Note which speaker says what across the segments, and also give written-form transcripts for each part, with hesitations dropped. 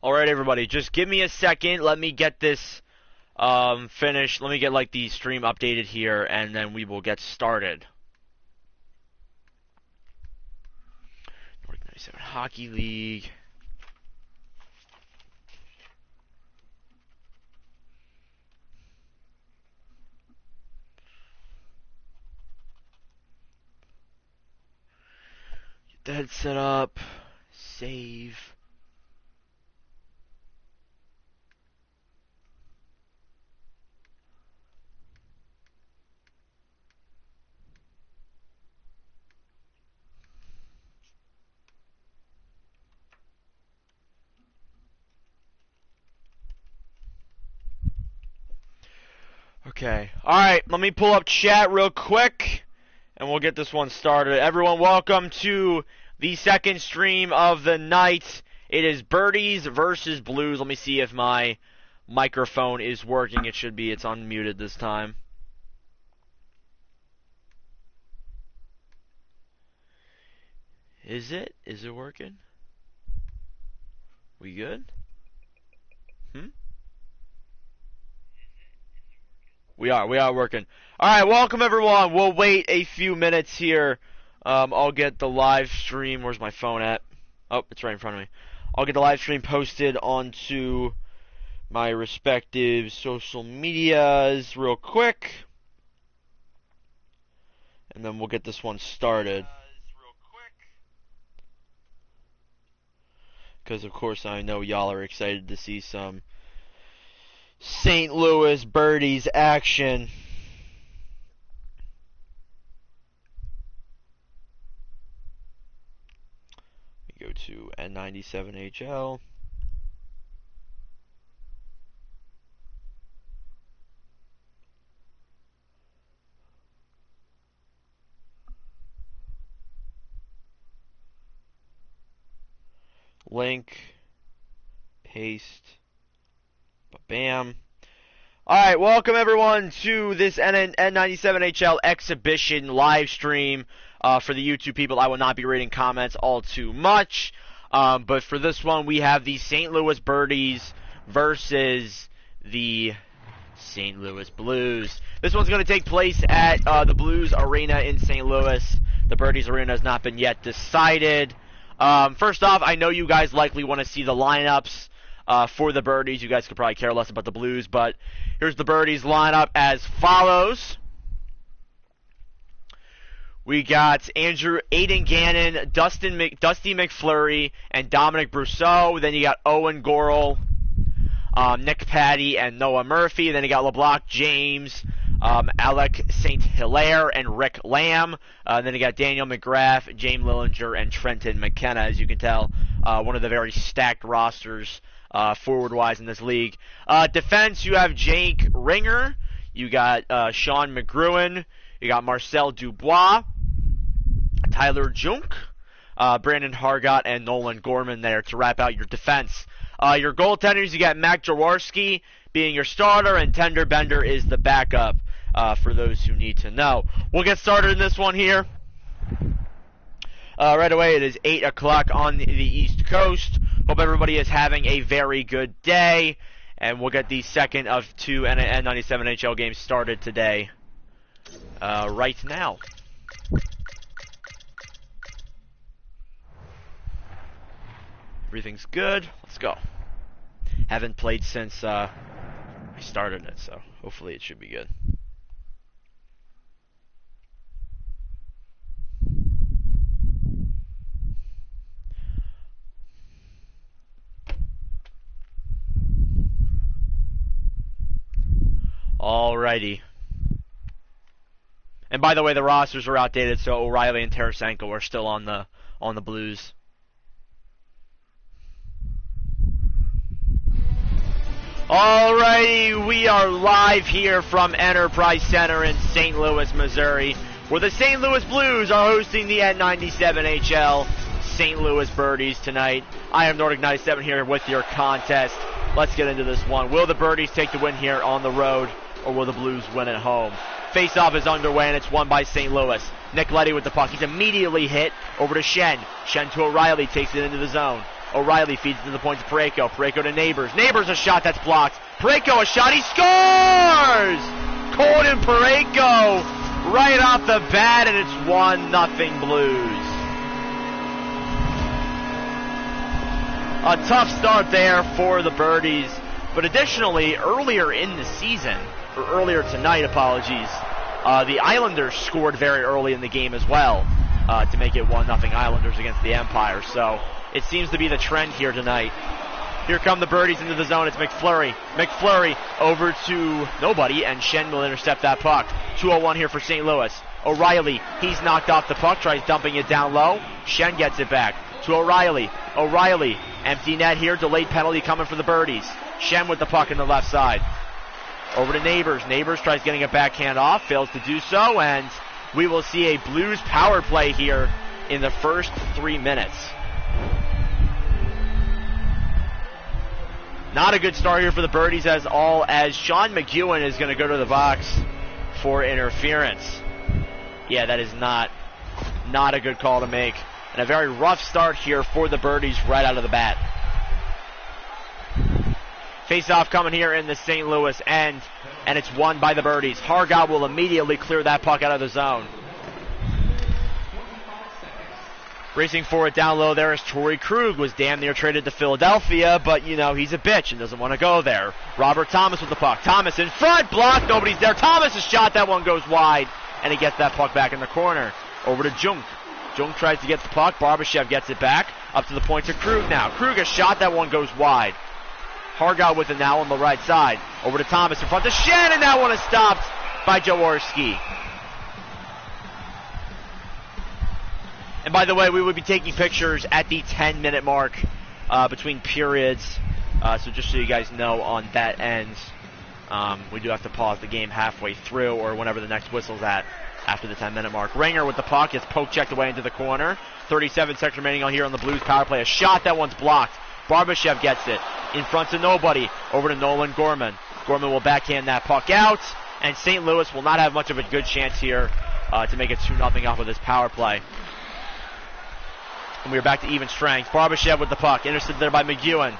Speaker 1: Alright, everybody, just give me a second. Let me get this finished. Let me get like the stream updated here, and then we will get started. Nordic 97 Hockey League. Get that set up. Save. Okay. Alright, let me pull up chat real quick, and we'll get this one started. Everyone, welcome to the second stream of the night. It is Birdies versus Blues. Let me see if my microphone is working. It should be. It's unmuted this time. Is it? Is it working? We good? We are working. Alright, welcome everyone. We'll wait a few minutes here. I'll get the live stream. Where's my phone at? Oh, it's right in front of me. I'll get the live stream posted onto my respective social medias real quick. And then we'll get this one started. Because, of course, I know y'all are excited to see some St. Louis Birdies action. We go to N97HL. Link, paste, bam. Alright, welcome everyone to this N97HL exhibition live stream. For the YouTube people, I will not be reading comments all too much. But for this one, we have the St. Louis Birdies versus the St. Louis Blues. This one's going to take place at the Blues Arena in St. Louis. The Birdies Arena has not been yet decided. First off, I know you guys likely want to see the lineups for the Birdies. You guys could probably care less about the Blues, but here's the Birdies lineup as follows. We got Aiden Gannon, Dusty McFlurry, and Dominic Brousseau. Then you got Owen Gorel, Nick Patty, and Noah Murphy. Then you got LeBlanc James, Alec St. Hilaire, and Rick Lamb. Then you got Daniel McGrath, James Lillinger, and Trenton McKenna. As you can tell, one of the very stacked rosters forward-wise in this league. Defense, you have Jake Ringer. You got Sean McGruin. You got Marcel Dubois, Tyler Junk, Brandon Hargott, and Nolan Gorman there to wrap out your defense. Your goaltenders, you got Mac Jaworski being your starter, and Tender Bender is the backup, for those who need to know. We'll get started in this one here. Right away, it is 8 o'clock on the East Coast. Hope everybody is having a very good day, and we'll get the second of two N97HL games started today, right now. Everything's good. Let's go. Haven't played since I started it, so hopefully it should be good. Alrighty. And by the way, the rosters are outdated, so O'Reilly and Tarasenko are still on the Blues. Alrighty, we are live here from Enterprise Center in St. Louis, Missouri, where the St. Louis Blues are hosting the N97HL St. Louis Birdies tonight. I am Nordic 97 here with your contest. Let's get into this one. Will the Birdies take the win here on the road, or will the Blues win at home? Face-off is underway, and it's won by St. Louis. Nick Leddy with the puck. He's immediately hit over to Shen. Shen to O'Reilly, takes it into the zone. O'Reilly feeds it to the point to Parayko. Parayko to Neighbors. Neighbors, a shot that's blocked. Parayko, a shot. He scores! Colton Parayko right off the bat, and it's 1-0 Blues. A tough start there for the Birdies. But additionally, earlier in the season, or earlier tonight, apologies, the Islanders scored very early in the game as well to make it 1-0 Islanders against the Empire. So it seems to be the trend here tonight. Here come the Birdies into the zone. It's McFlurry. McFlurry over to nobody, and Schenn will intercept that puck. 2:01 here for St. Louis. O'Reilly, he's knocked off the puck, tries dumping it down low. Schenn gets it back to O'Reilly. O'Reilly, empty net here, delayed penalty coming for the Birdies. Schenn with the puck in the left side. Over to Neighbors. Neighbors tries getting a backhand off, fails to do so, and we will see a Blues power play here in the first 3 minutes. Not a good start here for the Birdies as Sean McEwen is going to go to the box for interference. Yeah, that is not a good call to make. And a very rough start here for the Birdies right out of the bat. Face-off coming here in the St. Louis end, and it's won by the Birdies. Hargott will immediately clear that puck out of the zone. Racing for it down low there is Torrey Krug, was damn near traded to Philadelphia, but, you know, he's a bitch and doesn't want to go there. Robert Thomas with the puck. Thomas in front, blocked, nobody's there. Thomas' shot, that one goes wide, and he gets that puck back in the corner. Over to Junk. Junk tries to get the puck. Barbashev gets it back. Up to the point to Krug now. Krug a shot, that one goes wide. Hargott with it now on the right side. Over to Thomas in front to Schenn, and that one is stopped by Jaworski. And by the way, we would be taking pictures at the 10-minute mark between periods. So just so you guys know on that end, we do have to pause the game halfway through or whenever the next whistle's at after the 10-minute mark. Ringer with the puck. It's poke checked away into the corner. 37 seconds remaining on here on the Blues power play. A shot, that one's blocked. Barbashev gets it in front to nobody. Over to Nolan Gorman. Gorman will backhand that puck out. And St. Louis will not have much of a good chance here to make it 2-0 off of this power play. And we are back to even strength. Barbashev with the puck. Intercepted there by McEwen.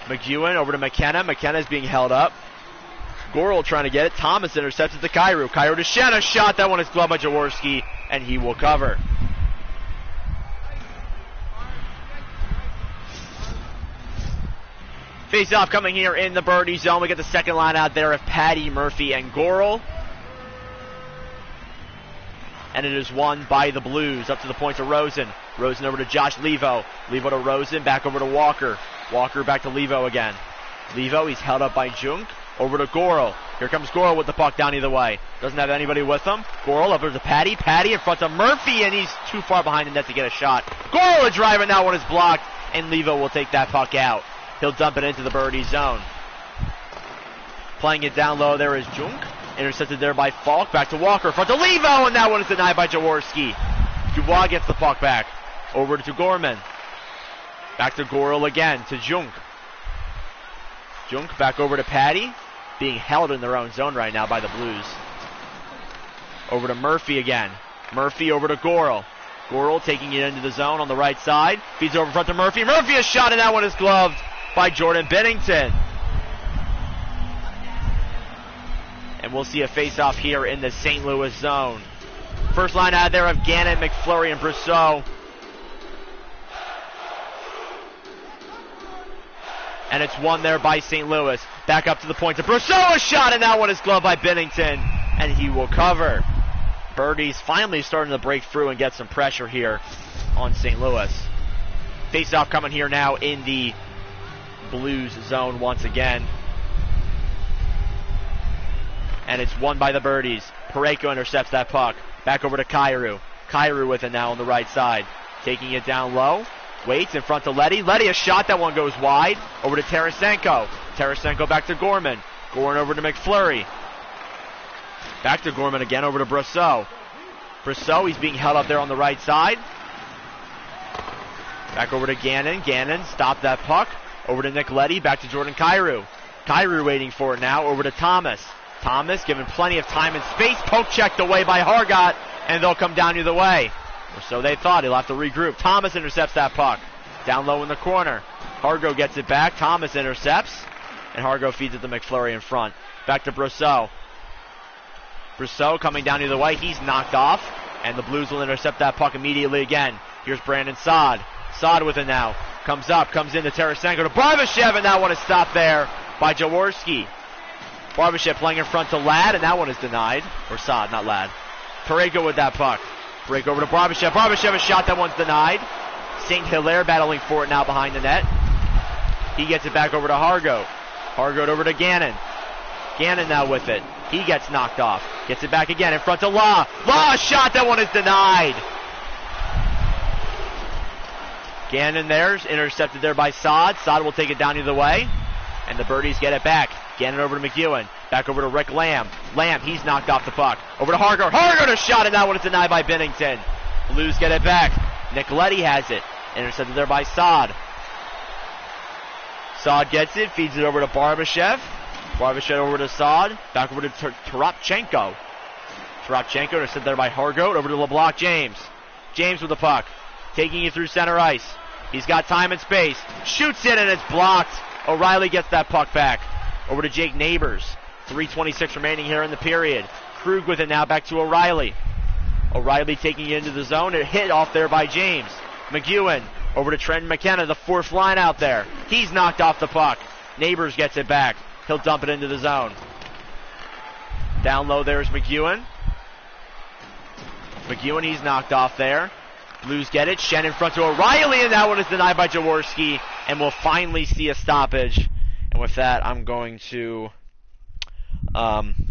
Speaker 1: McEwen over to McKenna. McKenna is being held up. Gorel trying to get it. Thomas intercepts it to Kyrou. Kyrou to Schenn. A shot. That one is gloved by Jaworski, and he will cover. Face-off coming here in the Birdie zone. We get the second line out there of Patty, Murphy, and Gorel. And it is won by the Blues. Up to the point to Rosen. Rosen over to Josh Levo. Levo to Rosen. Back over to Walker. Walker back to Levo again. Levo, he's held up by Junk. Over to Gorel. Here comes Gorel with the puck down either way. Doesn't have anybody with him. Gorel over to Patty. Patty in front of Murphy, and he's too far behind the net to get a shot. Gorel a driver now when it's blocked, and Levo will take that puck out. He'll dump it into the Birdie zone. Playing it down low there is Junk. Intercepted there by Falk. Back to Walker. Front to Levo, and that one is denied by Jaworski. Dubois gets the puck back. Over to Gorman. Back to Gorel again. To Junk. Junk back over to Patty. Being held in their own zone right now by the Blues. Over to Murphy again. Murphy over to Gorel. Gorel taking it into the zone on the right side. Feeds over front to Murphy. Murphy a shot, and that one is gloved by Jordan Bennington. And we'll see a face-off here in the St. Louis zone. First line out there of Gannon, McFlurry, and Brousseau. And it's won there by St. Louis. Back up to the point to Brousseau, a shot, and that one is gloved by Bennington, and he will cover. Birdies finally starting to break through and get some pressure here on St. Louis. Face-off coming here now in the Blues zone once again. And it's won by the Birdies. Parayko intercepts that puck. Back over to Kyrou. Kyrou with it now on the right side. Taking it down low. Waits in front to Leddy. Leddy a shot. That one goes wide. Over to Tarasenko. Tarasenko back to Gorman. Gorman over to McFlurry. Back to Gorman again. Over to Brousseau. Brousseau, he's being held up there on the right side. Back over to Gannon. Gannon stopped that puck. Over to Nick Leddy. Back to Jordan Kyrou. Kyrou waiting for it now. Over to Thomas. Thomas given plenty of time and space. Poke checked away by Hargott, and they'll come down either way. Or so they thought. He'll have to regroup. Thomas intercepts that puck. Down low in the corner. Hargo gets it back. Thomas intercepts. And Hargo feeds it to McFlurry in front. Back to Brousseau. Brousseau coming down either way. He's knocked off. And the Blues will intercept that puck immediately again. Here's Brandon Saad. Saad with it now. Comes up, comes into Tarasenko to Barbashev, and that one is stopped there by Jaworski. Barbashev playing in front to Ladd, and that one is denied. Or Saad, not Ladd. Pareko with that puck. Break over to Barbashev. Barbashev, a shot, that one's denied. St. Hilaire battling for it now behind the net. He gets it back over to Hargo. Hargo over to Gannon. Gannon now with it. He gets knocked off. Gets it back again in front to Law. Law, a shot, that one is denied. Gannon there's intercepted there by Saad. Saad will take it down either way. And the Birdies get it back. Gannon over to McEwen. Back over to Rick Lamb. Lamb, he's knocked off the puck. Over to Hargo. Hargo to shot, and that one is denied by Binnington. Blues get it back. Nicoletti has it. Intercepted there by Saad. Saad gets it, feeds it over to Barbashev. Barbashev over to Saad. Back over to Tarapchenko. Tarapchenko intercepted there by Hargo. Over to LeBlanc James. James with the puck. Taking it through center ice. He's got time and space. Shoots it, and it's blocked. O'Reilly gets that puck back. Over to Jake Neighbors. 3:26 remaining here in the period. Krug with it now back to O'Reilly. O'Reilly taking it into the zone. It hit off there by James. McEwen over to Trenton McKenna, the fourth line out there. He's knocked off the puck. Neighbors gets it back. He'll dump it into the zone. Down low there's McEwen. McEwen, he's knocked off there. Blues get it. Shen in front to O'Reilly, and that one is denied by Jaworski. And we'll finally see a stoppage. And with that, I'm going to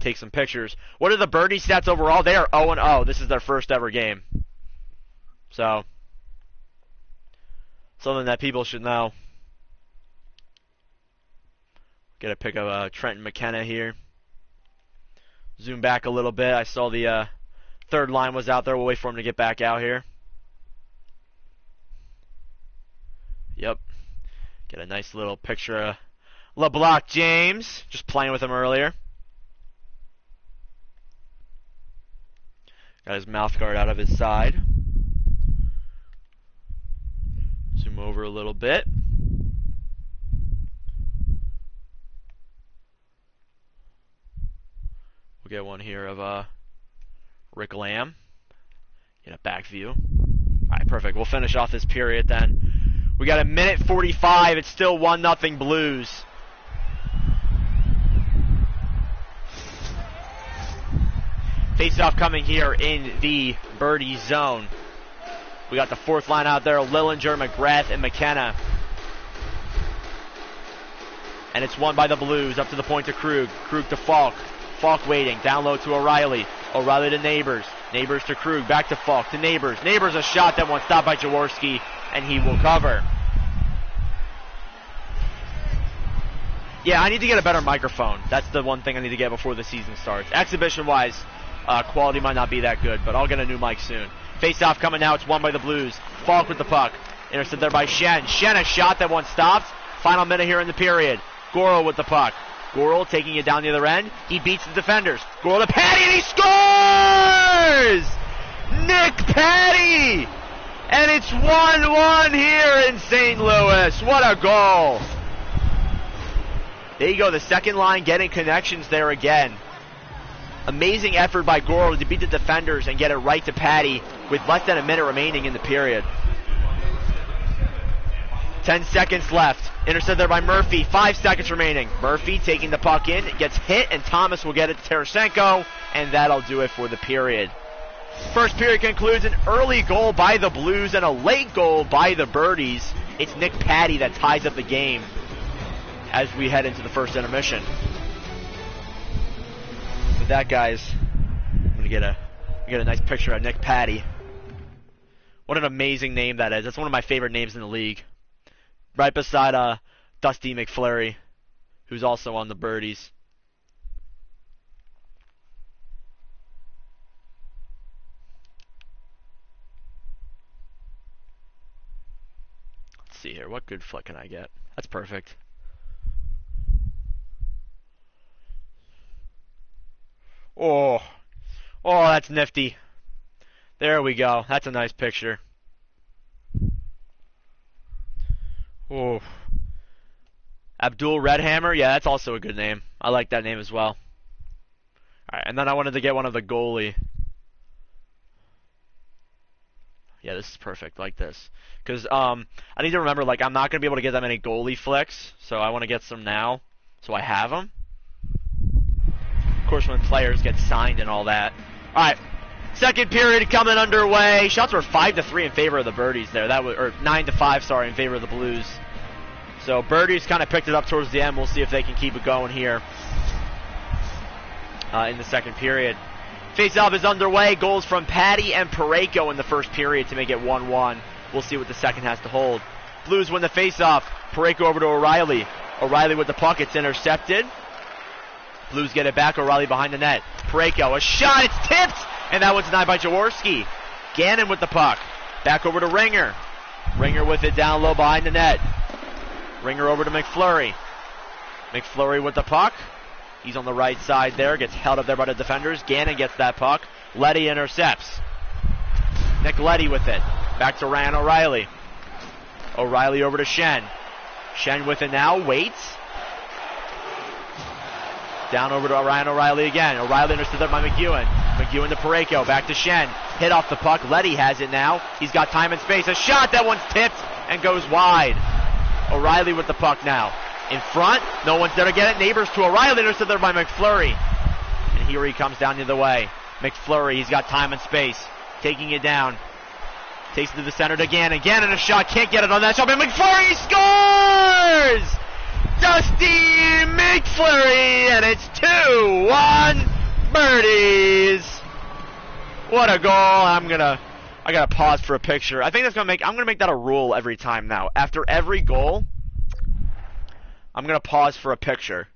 Speaker 1: take some pictures. What are the Birdie stats overall? They are 0-0. This is their first ever game. So, something that people should know. Get a pic of Trenton McKenna here. Zoom back a little bit. I saw the third line was out there. We'll wait for him to get back out here. Yep. Get a nice little picture of LeBlanc James. Just playing with him earlier. Got his mouth guard out of his side. Zoom over a little bit. We'll get one here of Rick Lamb. Get a back view. Alright, perfect. We'll finish off this period then. We got a minute 45. It's still 1-0 Blues. Face-off coming here in the Birdie zone. We got the fourth line out there, Lillinger, McGrath, and McKenna. And it's won by the Blues. Up to the point to Krug. Krug to Falk. Falk waiting. Down low to O'Reilly. O'Reilly to Neighbors. Neighbors to Krug. Back to Falk. To Neighbors. Neighbors a shot that one stopped by Jaworski. And he will cover. Yeah, I need to get a better microphone. That's the one thing I need to get before the season starts. Exhibition-wise, quality might not be that good, but I'll get a new mic soon. Face-off coming now. It's won by the Blues. Falk with the puck. Intercepted there by Shen. Shen a shot that one stops. Final minute here in the period. Goro with the puck. Goro taking it down the other end. He beats the defenders. Goro to Patty, and he scores! Nick Patty! And it's 1-1 here in St. Louis. What a goal. There you go, the second line getting connections there again. Amazing effort by Goro to beat the defenders and get it right to Patty with less than a minute remaining in the period. 10 seconds left. Intercepted there by Murphy. 5 seconds remaining. Murphy taking the puck in. It gets hit, and Thomas will get it to Tarasenko, and that'll do it for the period. First period concludes an early goal by the Blues and a late goal by the Birdies. It's Nick Patty that ties up the game as we head into the first intermission. With that, guys, I'm going to get a nice picture of Nick Patty. What an amazing name that is. That's one of my favorite names in the league. Right beside Dusty McFlurry, who's also on the Birdies. Let's see here. What good flick can I get? That's perfect. Oh, that's nifty. There we go. That's a nice picture. Oh. Abdul Redhammer, yeah, that's also a good name. I like that name as well. Alright, and then I wanted to get one of the goalie. Yeah, this is perfect, like this. Because, I need to remember, like, I'm not going to be able to get that many goalie flicks, so I want to get some now, so I have them. Of course, when players get signed and all that. Alright, second period coming underway. Shots were 5-3 in favor of the Birdies there. That was, or 9-5, sorry, in favor of the Blues. So Birdies kind of picked it up towards the end. We'll see if they can keep it going here in the second period. Face-off is underway. Goals from Patty and Parayko in the first period to make it 1-1. We'll see what the second has to hold. Blues win the face-off. Parayko over to O'Reilly. O'Reilly with the puck. It's intercepted. Blues get it back. O'Reilly behind the net. Parayko, a shot. It's tipped. And that one's denied by Jaworski. Gannon with the puck. Back over to Ringer. Ringer with it down low behind the net. Ringer over to McFlurry. McFlurry with the puck. He's on the right side there. Gets held up there by the defenders. Gannon gets that puck. Letty intercepts. Nick Letty with it. Back to Ryan O'Reilly. O'Reilly over to Shen. Shen with it now. Waits. Down over to Ryan O'Reilly again. O'Reilly intercepted by McEwen. McEwen to Parayko. Back to Shen. Hit off the puck. Letty has it now. He's got time and space. A shot. That one's tipped and goes wide. O'Reilly with the puck now. In front, no one's there to get it. Neighbors to O'Reilly, intercepted there by McFlurry. And here he comes down the other way. McFlurry, he's got time and space. Taking it down. Takes it to the center to Gannon. Gannon a shot, can't get it on that shot, but McFlurry scores! Dusty McFlurry, and it's 2-1 Birdies. What a goal. I gotta pause for a picture. I think I'm gonna make that a rule every time now. After every goal, I'm gonna pause for a picture.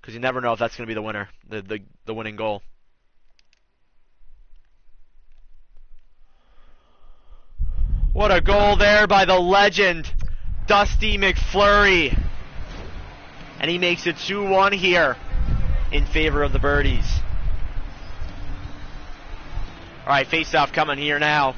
Speaker 1: Because you never know if that's gonna be the winner, the winning goal. What a goal there by the legend, Dusty McFlurry. And he makes it 2-1 here in favor of the Birdies. Alright, face-off coming here now.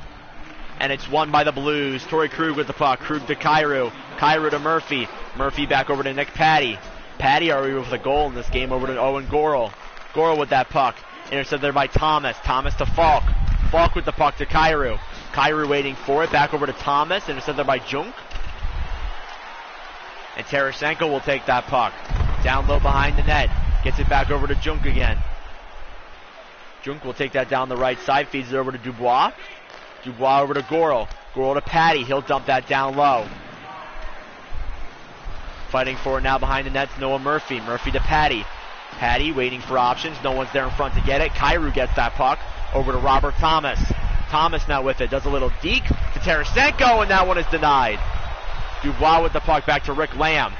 Speaker 1: And it's won by the Blues. Torrey Krug with the puck. Krug to Cairo. Cairo to Murphy. Murphy back over to Nick Patty. Patty already with a goal in this game over to Owen Gorel. Gorel with that puck. Intercepted there by Thomas. Thomas to Falk. Falk with the puck to Cairo. Cairo waiting for it. Back over to Thomas. Intercepted there by Junk. And Tarasenko will take that puck. Down low behind the net. Gets it back over to Junk again. Junk will take that down the right side. Feeds it over to Dubois. Dubois over to Gorel. Gorel to Patty. He'll dump that down low. Fighting for it now behind the nets, Noah Murphy. Murphy to Patty. Patty waiting for options. No one's there in front to get it. Cairo gets that puck. Over to Robert Thomas. Thomas now with it. Does a little deke to Tarasenko, and that one is denied. Dubois with the puck back to Rick Lamb.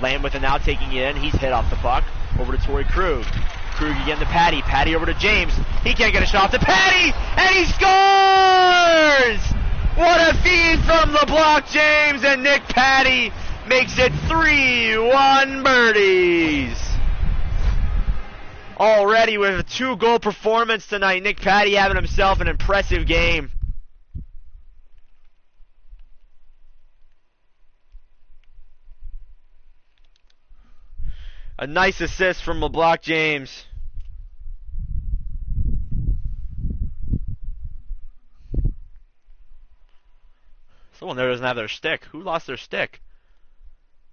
Speaker 1: Lamb with it now, taking it in. He's hit off the puck. Over to Torrey Krug. Krug again to Patty. Patty over to James. He can't get a shot to Patty, and he scores! What a feed from LeBlanc James, and Nick Patty makes it 3-1 Birdies. Already with a 2-goal performance tonight, Nick Patty having himself an impressive game. A nice assist from LeBlanc James. Someone there doesn't have their stick. Who lost their stick?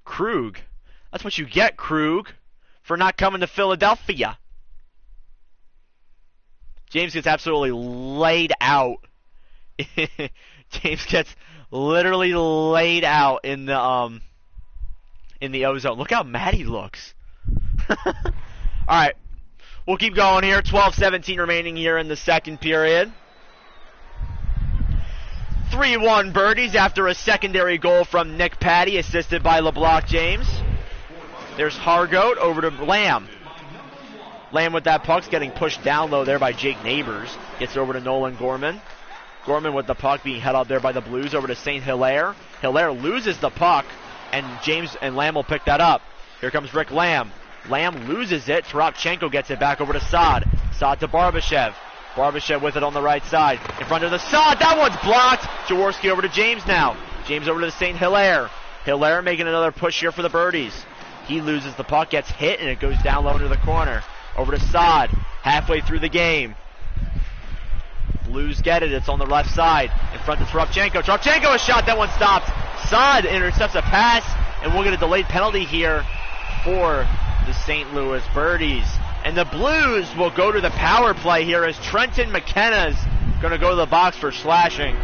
Speaker 1: Krug. That's what you get, Krug, for not coming to Philadelphia. James gets absolutely laid out. James gets literally laid out in the ozone. Look how mad he looks. Alright, we'll keep going here. 12-17 remaining here in the second period. 3-1 Birdies after a secondary goal from Nick Patty, assisted by LeBlanc James. There's Hargoat over to Lamb. Lamb with that puck's getting pushed down low there by Jake Neighbors. Gets over to Nolan Gorman. Gorman with the puck being held out there by the Blues over to St. Hilaire. Hilaire loses the puck, and James and Lamb will pick that up. Here comes Rick Lamb. Lamb loses it. Tarapchenko gets it back over to Saad. Saad to Barbashev. Barbashev with it on the right side. In front of the Saad. That one's blocked. Jaworski over to James now. James over to the St. Hilaire. Hilaire making another push here for the Birdies. He loses the puck, gets hit, and it goes down low into the corner. Over to Saad, halfway through the game. Blues get it, it's on the left side. In front to Toropchenko. Toropchenko, a shot, that one stopped. Saad intercepts a pass, and we'll get a delayed penalty here for the St. Louis Birdies. And the Blues will go to the power play here as Trenton McKenna's going to go to the box for slashing.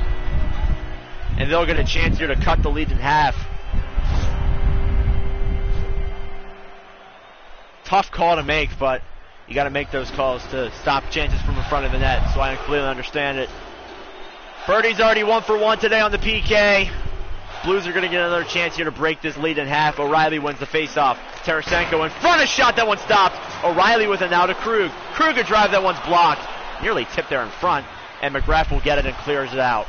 Speaker 1: And they'll get a chance here to cut the lead in half. Tough call to make, but you got to make those calls to stop chances from in front of the net, so I completely understand it. Birdies already 1 for 1 today on the PK. Blues are going to get another chance here to break this lead in half. O'Reilly wins the faceoff. Tarasenko in front, a shot, that one stopped. O'Reilly with it now to Krug. Krug a drive, that one's blocked. Nearly tipped there in front, and McGrath will get it and clears it out.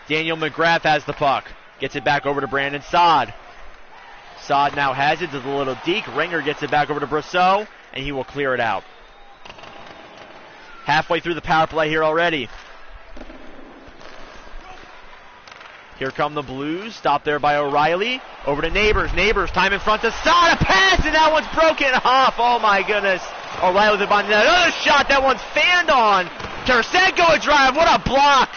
Speaker 1: Daniel McGrath has the puck. Gets it back over to Brandon Saad. Saad now has it, does a little deke. Ringer gets it back over to Brousseau, and he will clear it out. Halfway through the power play here already. Here come the Blues, stopped there by O'Reilly. Over to Neighbors. Neighbors, time in front to Saad, a pass, and that one's broken off. Oh my goodness. O'Reilly with it behind the net. Another shot, that one's fanned on. Tarasenko a drive, what a block.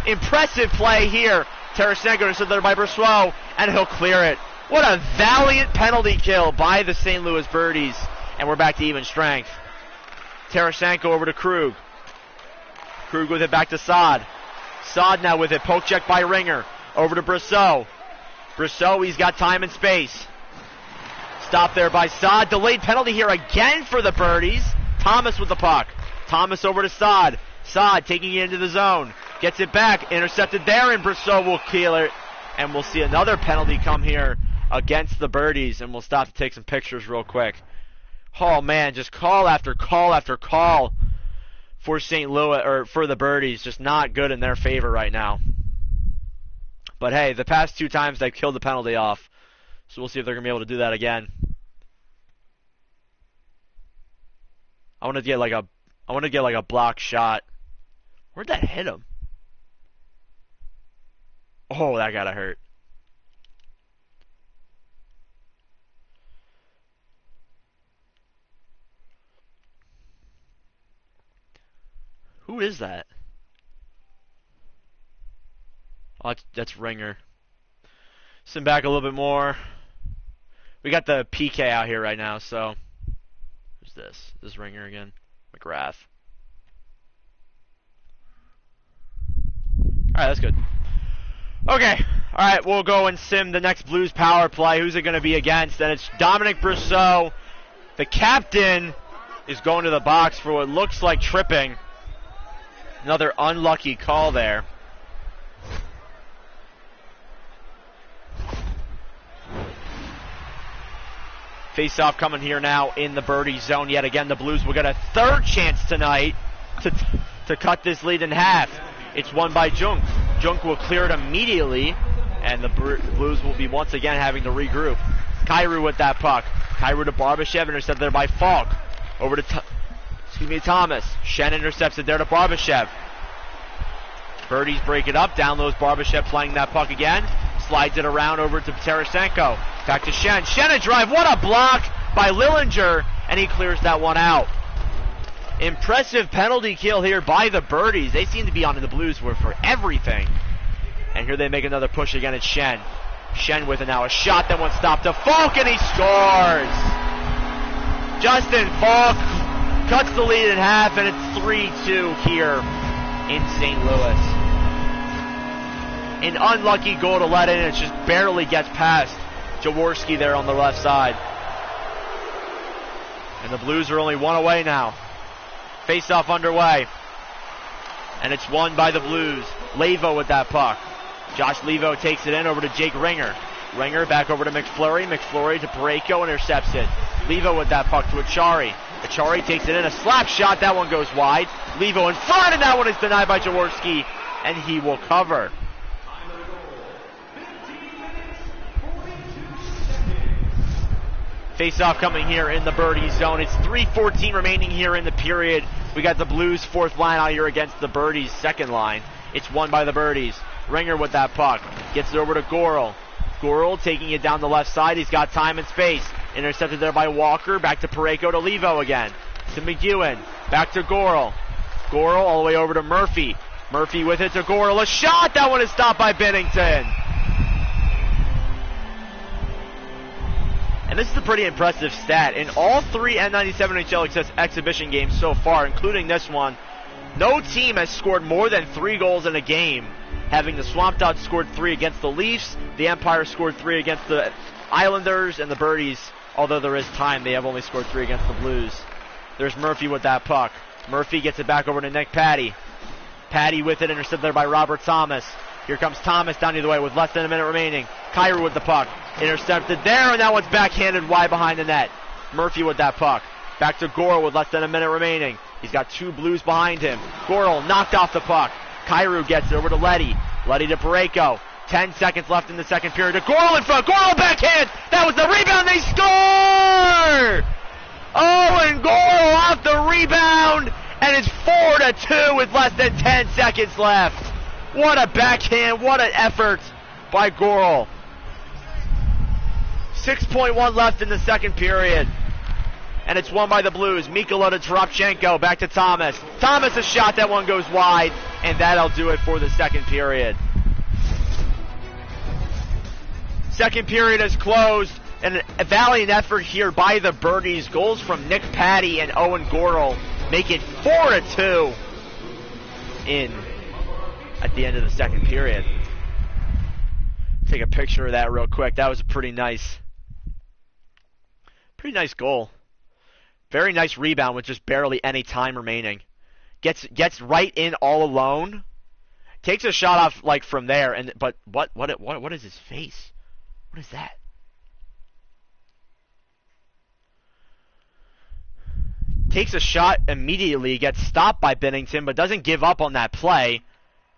Speaker 1: Impressive play here. Tarasenko is there by Brousseau, and he'll clear it. What a valiant penalty kill by the St. Louis Birdies. And we're back to even strength. Tarasenko over to Krug. Krug with it back to Saad. Saad now with it. Poke check by Ringer. Over to Brousseau. Brousseau, he's got time and space. Stopped there by Saad. Delayed penalty here again for the Birdies. Thomas with the puck. Thomas over to Saad. Saad taking it into the zone. Gets it back. Intercepted there, and Brousseau will kill it. And we'll see another penalty come here against the Birdies, and we'll stop to take some pictures real quick. Oh man, just call after call after call for St. Louis, or for the Birdies. Just not good in their favor right now. But hey, the past 2 times they've killed the penalty off, so we'll see if they're gonna be able to do that again. I want to get like a block shot. Where'd that hit him? Oh, that gotta hurt. Who is that? Oh, that's Ringer. Send back a little bit more. We got the PK out here right now, so. Who's this? This is Ringer again. McGrath. Alright, that's good. Okay. Alright, we'll go and sim the next Blues power play. Who's it going to be against? And it's Dominic Brousseau. The captain is going to the box for what looks like tripping. Another unlucky call there. Face-off coming here now in the Birdie zone. Yet again, the Blues will get a third chance tonight to cut this lead in half. It's won by Junk. Junk will clear it immediately, and the Blues will be once again having to regroup. Kyrou with that puck. Kyrou to Barbashev, intercepted there by Falk. Over to Thomas. Shen intercepts it there to Barbashev. Birdies break it up. Down lows Barbashev playing that puck again. Slides it around over to Tarasenko. Back to Shen. Shen a drive. What a block by Lillinger, and he clears that one out. Impressive penalty kill here by the Birdies. They seem to be on the Blues for everything. And here they make another push again at Shen. Shen with it now. A shot, that one stopped to Falk, and he scores! Justin Falk cuts the lead in half, and it's 3-2 here in St. Louis. An unlucky goal to let in. It just barely gets past Jaworski there on the left side. And the Blues are only 1 away now. Face-off underway. And it's won by the Blues. Levo with that puck. Josh Levo takes it in over to Jake Ringer. Ringer back over to McFlurry. McFlurry to Parayko, intercepts it. Levo with that puck to Achari. Achari takes it in. A slap shot. That one goes wide. Levo in front, and that one is denied by Jaworski. And he will cover. Face-off coming here in the Birdie zone. It's 3:14 remaining here in the period. We got the Blues' fourth line out here against the Birdies' second line. It's won by the Birdies. Ringer with that puck. Gets it over to Gorel. Gorel taking it down the left side. He's got time and space. Intercepted there by Walker. Back to Parayko to Levo again. To McEwen. Back to Gorel. Gorel all the way over to Murphy. Murphy with it to Gorel. A shot! That one is stopped by Binnington. And this is a pretty impressive stat. In all 3 N97HL exhibition games so far, including this one, no team has scored more than 3 goals in a game. Having the Swamp Dogs scored 3 against the Leafs, the Empire scored 3 against the Islanders, and the Birdies, although there is time, they have only scored 3 against the Blues. There's Murphy with that puck. Murphy gets it back over to Nick Patty. Patty with it, intercepted there by Robert Thomas. Here comes Thomas down the other way with less than a minute remaining. Kyrou with the puck. Intercepted there, and that one's backhanded wide behind the net. Murphy with that puck. Back to Gorel with less than a minute remaining. He's got 2 Blues behind him. Gorel knocked off the puck. Kyrou gets it over to Letty. Letty to Parayko. 10 seconds left in the second period. To Gorel in front. Gorel backhand. That was the rebound. They score! Oh, and Gorel off the rebound. And it's 4-2 with less than 10 seconds left. What a backhand. What an effort by Gorel. 6.1 left in the second period. And it's won by the Blues. Mikula to Toropchenko. Back to Thomas. Thomas a shot. That one goes wide. And that'll do it for the second period. Second period is closed. And a valiant effort here by the Birdies. Goals from Nick Patty and Owen Gorel make it 4-2 in at the end of the second period. Take a picture of that real quick. That was a pretty nice goal. Very nice rebound with just barely any time remaining. Gets right in all alone. Takes a shot off like from there, but what is his face? What is that? Takes a shot immediately, gets stopped by Binnington, but doesn't give up on that play,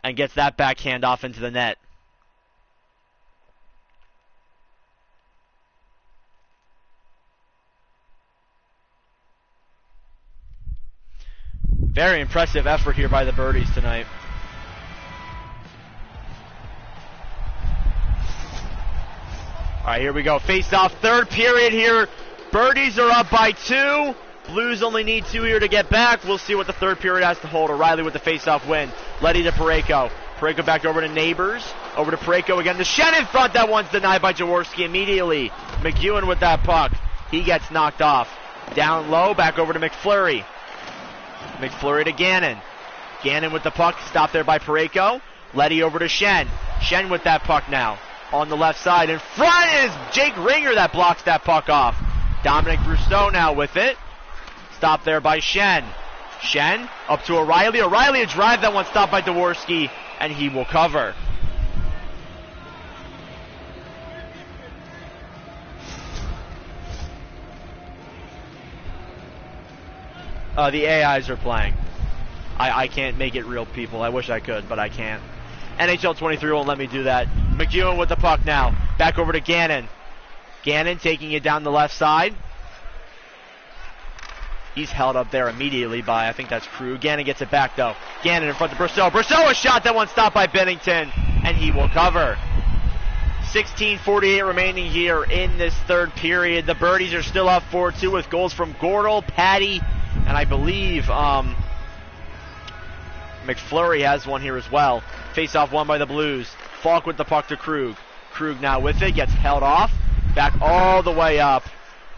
Speaker 1: and gets that backhand off into the net. Very impressive effort here by the Birdies tonight. Alright, here we go. Face off, third period here. Birdies are up by 2. Blues only need 2 here to get back. We'll see what the third period has to hold. O'Reilly with the face-off win. Letty to Parayko. Parayko back over to Neighbors. Over to Parayko again. The Shen in front. That one's denied by Jaworski immediately. McEwen with that puck. He gets knocked off. Down low. Back over to McFlurry. McFlurry to Gannon. Gannon with the puck. Stopped there by Parayko. Letty over to Shen. Shen with that puck now. On the left side. In front is Jake Ringer that blocks that puck off. Dominic Brousseau now with it. Stopped there by Shen. Shen up to O'Reilly. O'Reilly a drive. That one stopped by Jaworski, and he will cover. The AIs are playing. I can't make it real, people. I wish I could, but I can't. NHL 23 won't let me do that. McEwen with the puck now. Back over to Gannon. Gannon taking it down the left side. He's held up there immediately by, I think that's Krug. Gannon gets it back, though. Gannon in front of Brousseau. Brousseau a shot. That one stopped by Binnington, and he will cover. 16:48 remaining here in this third period. The Birdies are still up 4-2 with goals from Gorel, Patty, and I believe McFlurry has one here as well. Face-off won by the Blues. Falk with the puck to Krug. Krug now with it. Gets held off. Back all the way up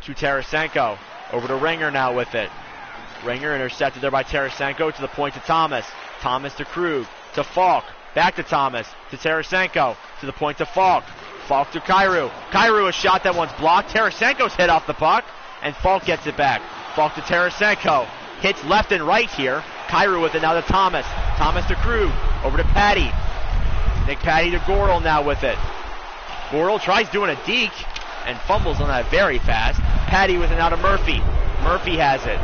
Speaker 1: to Tarasenko. Over to Ringer now with it. Ringer intercepted there by Tarasenko to the point to Thomas. Thomas to Krug. To Falk. Back to Thomas. To Tarasenko. To the point to Falk. Falk to Kyrou. Kyrou a shot. That one's blocked. Tarasenko's hit off the puck. And Falk gets it back. Falk to Tarasenko. Hits left and right here. Kyrou with it now to Thomas. Thomas to Krug. Over to Patty. Nick Patty to Gorel now with it. Gorel tries doing a deke and fumbles on that very fast. Patty with it now to Murphy. Murphy has it.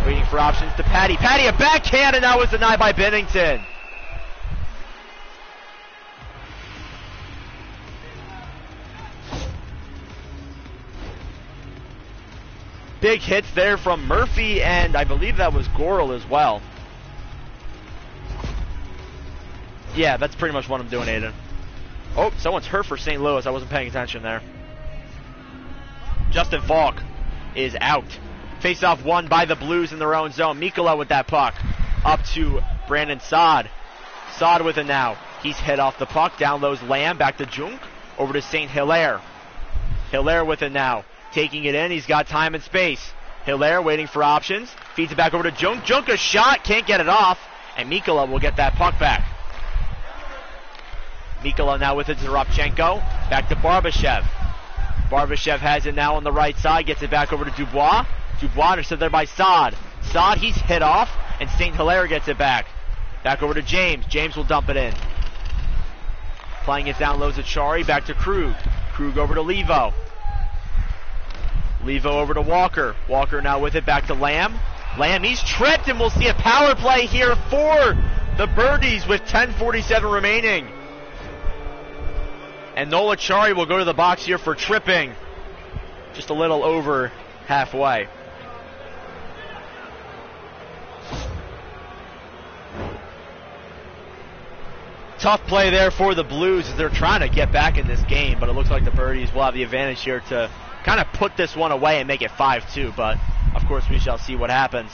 Speaker 1: Waiting for options to Patty. Patty a backhand, and that was denied by Binnington. big hits there from Murphy, and I believe that was Goral as well. Yeah, that's pretty much what I'm doing, Aiden. Oh, someone's hurt for St. Louis. I wasn't paying attention there. Justin Falk is out. Face-off won by the Blues in their own zone. Mikkola with that puck. Up to Brandon Saad. Saad with it now. He's hit off the puck. Down lows Lamb. Back to Junk. Over to St. Hilaire. Hilaire with it now. Taking it in. He's got time and space. Hilaire waiting for options. Feeds it back over to Junk. Junk a shot. Can't get it off. And Mikkola will get that puck back. Mikkola now with it to Robchenko. Back to Barbashev. Barbashev has it now on the right side. Gets it back over to Dubois. Dubois is there by Saad. Saad, he's hit off. And St. Hilaire gets it back. Back over to James. James will dump it in. Playing it down low to Chari. Back to Krug. Krug over to Levo. Levo over to Walker. Walker now with it back to Lamb. Lamb, he's tripped, and we'll see a power play here for the Birdies with 10:47 remaining. And Nola Chari will go to the box here for tripping. Just a little over halfway. Tough play there for the Blues as they're trying to get back in this game, but it looks like the Birdies will have the advantage here to kind of put this one away and make it 5-2, but of course we shall see what happens.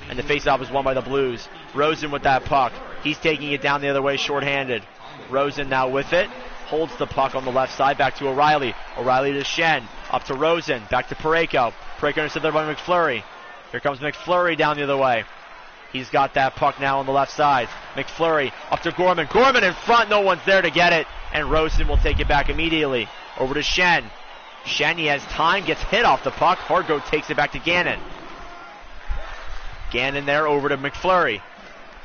Speaker 1: And the faceoff is won by the Blues. Rosen with that puck. He's taking it down the other way shorthanded. Rosen now with it. Holds the puck on the left side. Back to O'Reilly. O'Reilly to Shen. Up to Rosen. Back to Parayko. Parayko intercepted there by McFlurry. Here comes McFlurry down the other way. He's got that puck now on the left side. McFlurry up to Gorman. Gorman in front. No one's there to get it. And Rosen will take it back immediately. Over to Shen. Shen, he has time. Gets hit off the puck. Hargo takes it back to Gannon. Gannon there over to McFlurry.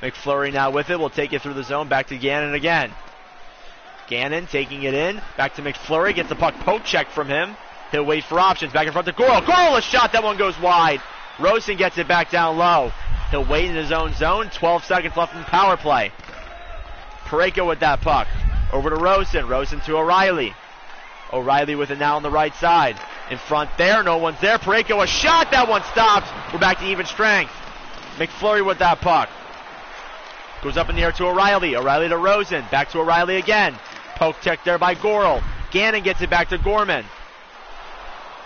Speaker 1: McFlurry now with it. Will take it through the zone. Back to Gannon again. Gannon taking it in. Back to McFlurry. Gets the puck poke check from him. He'll wait for options. Back in front to Goral. Goral, a shot. That one goes wide. Rosen gets it back down low. He'll wait in his own zone. 12 seconds left in the power play. Parayko with that puck. Over to Rosen. Rosen to O'Reilly. O'Reilly with it now on the right side. In front there. No one's there. Parayko, a shot. That one stops. We're back to even strength. McFlurry with that puck. Goes up in the air to O'Reilly. O'Reilly to Rosen. Back to O'Reilly again. Poke check there by Goral. Gannon gets it back to Gorman.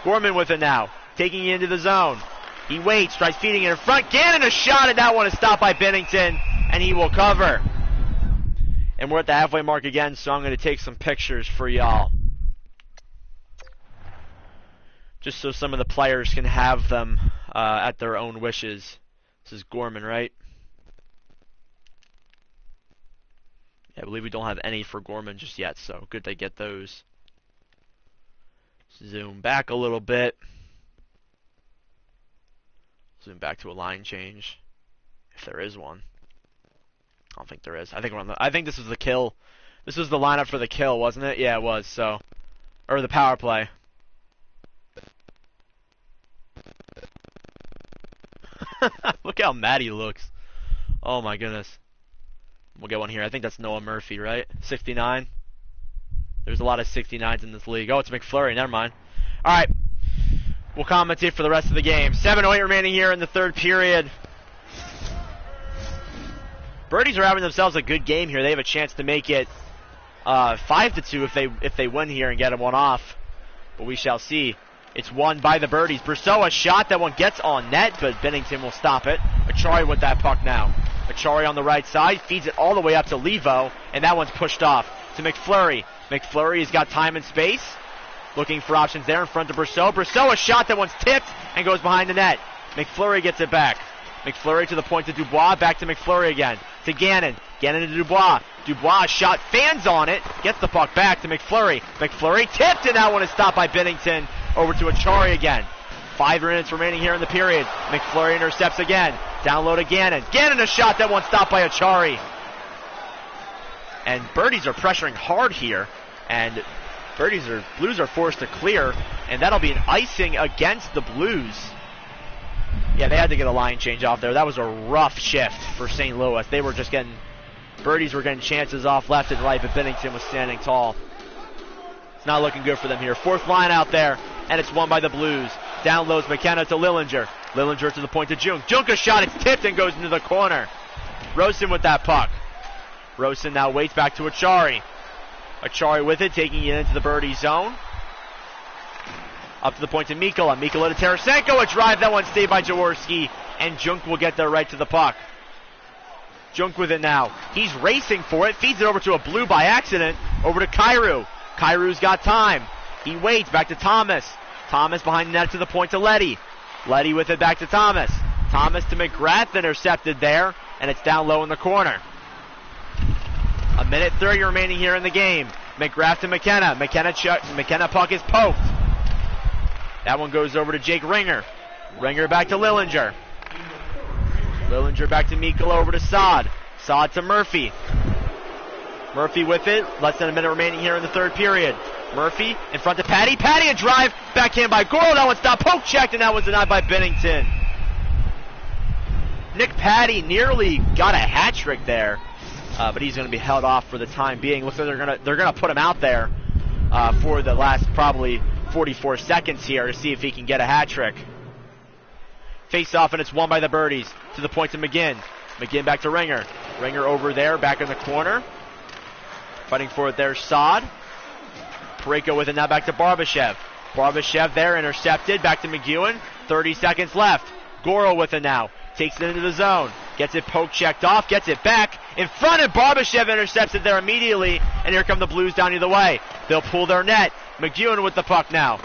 Speaker 1: Gorman with it now. Taking it into the zone. He waits. Tries feeding it in front. Gannon a shot, and that one is stopped by Bennington. And he will cover. And we're at the halfway mark again, so I'm going to take some pictures for y'all. Just so some of the players can have them at their own wishes. This is Gorman, right? I believe we don't have any for Gorman just yet, so good to get those. Zoom back a little bit. Zoom back to a line change, if there is one. I don't think there is. I think we're on the. I think this was the kill. This was the lineup for the kill, wasn't it? Yeah, it was. So, or the power play. Look how mad he looks. Oh my goodness. We'll get one here. I think that's Noah Murphy, right? 69. There's a lot of 69s in this league. Oh, it's McFlurry. Never mind. All right. We'll commentate for the rest of the game. 7:08 remaining here in the third period. Birdies are having themselves a good game here. They have a chance to make it 5-2 if they win here and get one off. But we shall see. It's won by the Birdies. Brousseau, a shot. That one gets on net, but Bennington will stop it. Achari with that puck now. Achari on the right side. Feeds it all the way up to Levo, and that one's pushed off to McFlurry. McFlurry has got time and space. Looking for options there in front of Brousseau. Brousseau, a shot. That one's tipped and goes behind the net. McFlurry gets it back. McFlurry to the point to Dubois. Back to McFlurry again. To Gannon. Gannon to Dubois. Dubois shot. Fans on it. Gets the puck back to McFlurry. McFlurry tipped, and that one is stopped by Bennington. Over to Achari again. 5 minutes remaining here in the period. McFlurry intercepts again. Down low to Gannon. Gannon a shot. That one stopped by Achari. And Birdies are pressuring hard here. And Blues are forced to clear. And that'll be an icing against the Blues. Yeah, they had to get a line change off there. That was a rough shift for St. Louis. They were just getting, Birdies were getting chances off left and right, but Bennington was standing tall. It's not looking good for them here. Fourth line out there, and it's won by the Blues. Down lows McKenna to Lillinger. Lillinger to the point to Junk. Junk a shot, it's tipped and goes into the corner. Rosen with that puck. Rosen now waits back to Achari. Achari with it, taking it into the birdie zone. Up to the point to Mikkola. Mikkola to Tarasenko. A drive, that one stayed by Jaworski. And Junk will get there right to the puck. Junk with it now. He's racing for it. Feeds it over to a blue by accident. Over to Kyrou. Kyrou's got time. He waits. Back to Thomas. Thomas behind the net to the point to Leddy. Leddy with it back to Thomas. Thomas to McGrath, intercepted there. And it's down low in the corner. A minute 30 remaining here in the game. McGrath to McKenna. McKenna puck is poked. That one goes over to Jake Ringer. Ringer back to Lillinger. Lillinger back to Mikkola, over to Saad. Saad to Murphy. Murphy with it. Less than a minute remaining here in the third period. Murphy in front to Patty. Patty a drive. Backhand by Goro. That one stopped. Poke checked, and that was denied by Bennington. Nick Patty nearly got a hat trick there. But he's going to be held off for the time being. Looks like they're gonna put him out there for the last probably 44 seconds here to see if he can get a hat trick. Face off, and it's won by the Birdies. To the point to McGinn. McGinn back to Ringer. Ringer over there, back in the corner. Fighting for it there, Saad. Pareko with it now back to Barbashev. Barbashev there, intercepted. Back to McEwen. 30 seconds left. Goro with it now. Takes it into the zone. Gets it poke checked off. Gets it back. In front, and Barbashev intercepts it there immediately. And here come the Blues down either way. They'll pull their net. McEwen with the puck now.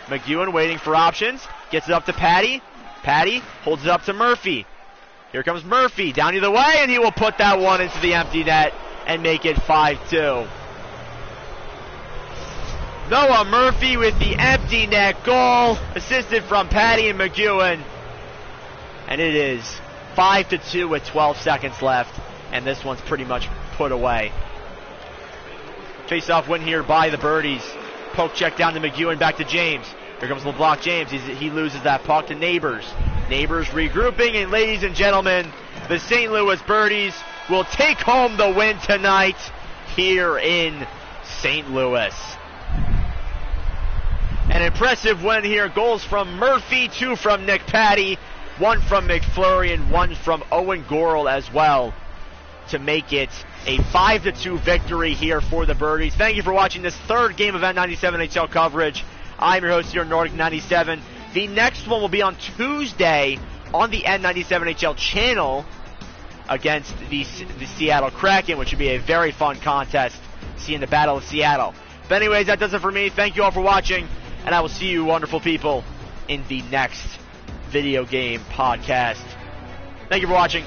Speaker 1: McEwen waiting for options. Gets it up to Patty. Patty holds it up to Murphy. Here comes Murphy down either way, and he will put that one into the empty net and make it 5-2. Noah Murphy with the empty net goal, assisted from Patty and McEwen. And it is 5-2 with 12 seconds left, and this one's pretty much put away. Face-off win here by the Birdies. Poke check down to McEwen, back to James. Here comes LeBlanc James. He loses that puck to Neighbors. Neighbors regrouping, and ladies and gentlemen, the St. Louis Birdies will take home the win tonight here in St. Louis. An impressive win here. Goals from Murphy, 2 from Nick Patty, 1 from McFlurry, and 1 from Owen Gorel as well, to make it a 5-2 victory here for the Birdies. Thank you for watching this third game of N97HL coverage. I'm your host here, Nordic 97. The next one will be on Tuesday on the N97HL channel against the Seattle Kraken, which would be a very fun contest, seeing the Battle of Seattle. But anyways, that does it for me. Thank you all for watching, and I will see you wonderful people in the next video game podcast. Thank you for watching.